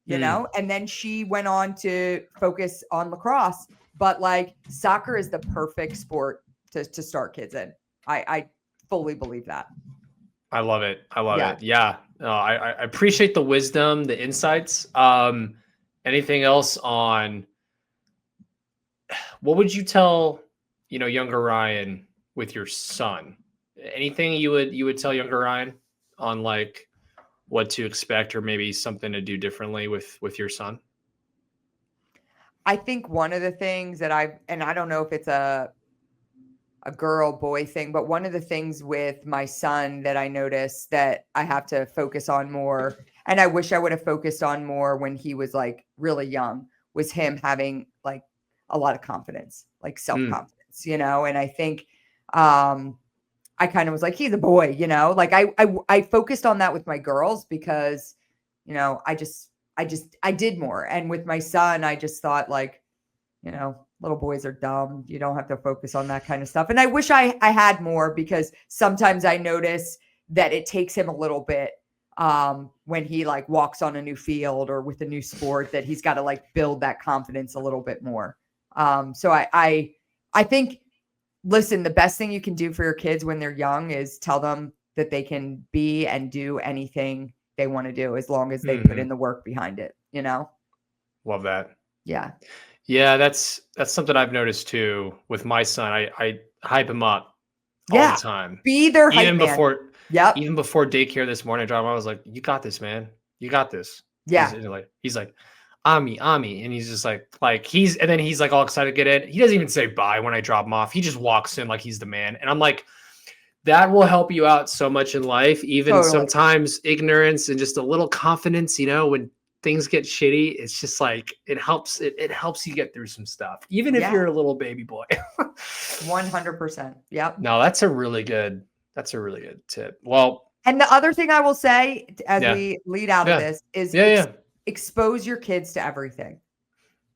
and then she went on to focus on lacrosse. But like soccer is the perfect sport to start kids in. I fully believe that. I love it. It. Yeah. I appreciate the wisdom, the insights. Anything else on what would you tell, younger Ryan with your son? Anything you would tell younger Ryan on like what to expect or maybe something to do differently with your son? I think one of the things that I don't know if it's a girl boy thing, but one of the things with my son that I noticed that I have to focus on more, and I wish I would have focused on more when he was like really young, was him having like a lot of confidence, like self-confidence, and I think, I kind of was like, he's a boy, like I focused on that with my girls because, I did more. And with my son, I just thought like, little boys are dumb. You don't have to focus on that kind of stuff. And I wish I had more because sometimes I notice that it takes him a little bit when he like walks on a new field or with a new sport that he's got to like build that confidence a little bit more. So I think, listen, the best thing you can do for your kids when they're young is tell them that they can be and do anything they want to do as long as they put in the work behind it, Love that. Yeah. Yeah, that's something I've noticed too with my son. I hype him up all the time. Be their hype man. Even before daycare this morning, I was like, "You got this, man. You got this." Yeah. He's like, Ami, and he's just and then he's like all excited to get in. He doesn't even say bye when I drop him off. He just walks in like he's the man, and I'm like, that will help you out so much in life. Even sometimes ignorance and just a little confidence, when things get shitty, it's just like it helps you get through some stuff, even if you're a little baby boy. 100%. Yep. No, that's a really good tip. Well, and the other thing I will say as we lead out of this is expose your kids to everything.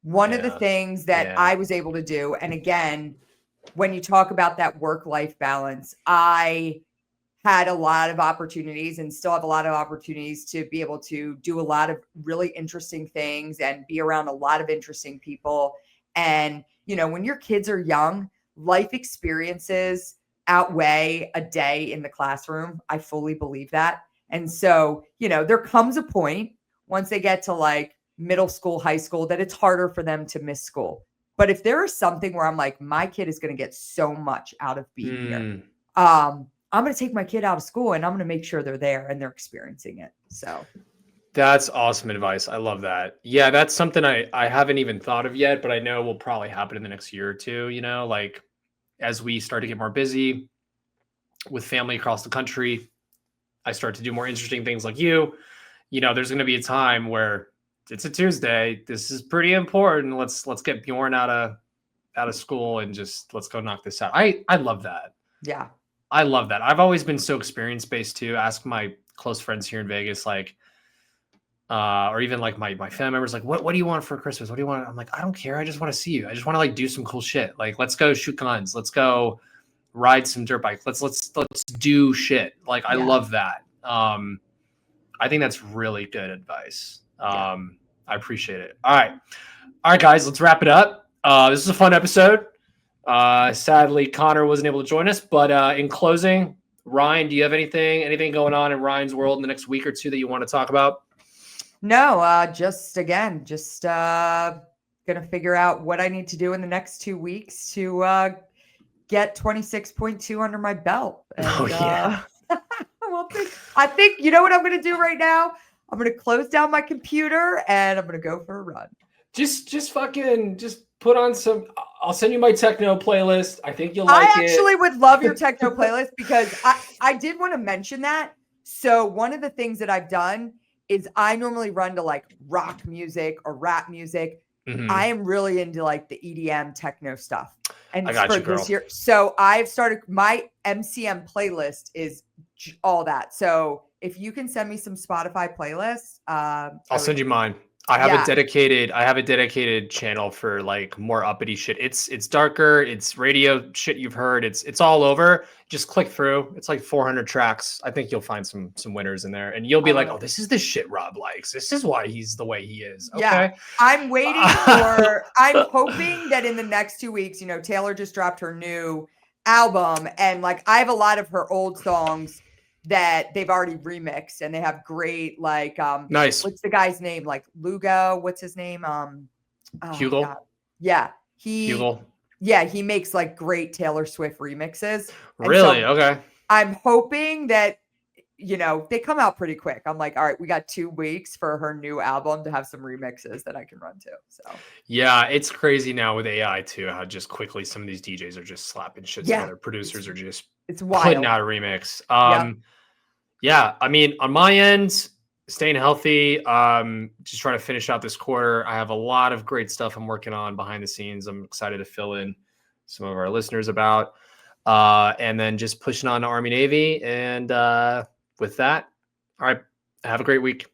One of the things that I was able to do, and again, when you talk about that work-life balance, I had a lot of opportunities and still have a lot of opportunities to be able to do a lot of really interesting things and be around a lot of interesting people. And, when your kids are young, life experiences outweigh a day in the classroom. I fully believe that. And so, there comes a point once they get to like middle school, high school, that it's harder for them to miss school. But if there is something where I'm like, my kid is going to get so much out of being here, I'm going to take my kid out of school and I'm going to make sure they're there and they're experiencing it. So that's awesome advice. I love that. Yeah, that's something I haven't even thought of yet, but I know will probably happen in the next year or two, like as we start to get more busy with family across the country, I start to do more interesting things like there's going to be a time where it's a Tuesday. This is pretty important. Let's get Bjorn out of school and just let's go knock this out. I love that. Yeah. I love that. I've always been so experience-based too. Ask my close friends here in Vegas, like, or even like my family members, like, what do you want for Christmas? What do you want? I'm like, I don't care. I just want to see you. I just want to like do some cool shit. Like, let's go shoot guns. Let's go ride some dirt bikes. Let's do shit. Like, I love that. I think that's really good advice. I appreciate it. All right, guys, let's wrap it up. This is a fun episode. Sadly, Connor wasn't able to join us, but in closing, Ryan, do you have anything going on in Ryan's world in the next week or two that you want to talk about? No, just gonna figure out what I need to do in the next 2 weeks to get 26.2 under my belt. And, I think you know what I'm gonna do right now? I'm gonna close down my computer and I'm gonna go for a run. Just put on some. I'll send you my techno playlist. I think you'll like it. I actually would love your techno playlist because I did want to mention that. So one of the things that I've done is I normally run to like rock music or rap music. Mm-hmm. I am really into like the EDM techno stuff. And I got for you, girl. this year, so I've started my MCM playlist is all that. So if you can send me some Spotify playlists, I'll send you mine. I have a dedicated channel for like more uppity shit. It's darker, it's radio shit you've heard. It's all over. Just click through. It's like 400 tracks. I think you'll find some winners in there and you'll be like, "Oh, this is the shit Rob likes. This is why he's the way he is." Okay. Yeah. I'm hoping that in the next 2 weeks, Taylor just dropped her new album and like I have a lot of her old songs that they've already remixed and they have great like nice. What's the guy's name? Like Lugo, what's his name? Hugo. God. Yeah. Hugo. Yeah, he makes like great Taylor Swift remixes. Really? Okay. I'm hoping that they come out pretty quick. I'm like, all right, we got 2 weeks for her new album to have some remixes that I can run to. So yeah, it's crazy now with AI too, how just quickly some of these DJs are just slapping shit together. Producers are just putting out a remix. Yeah, I mean, on my end, staying healthy, just trying to finish out this quarter. I have a lot of great stuff I'm working on behind the scenes. I'm excited to fill in some of our listeners about. And then just pushing on to Army Navy. And with that, all right, have a great week.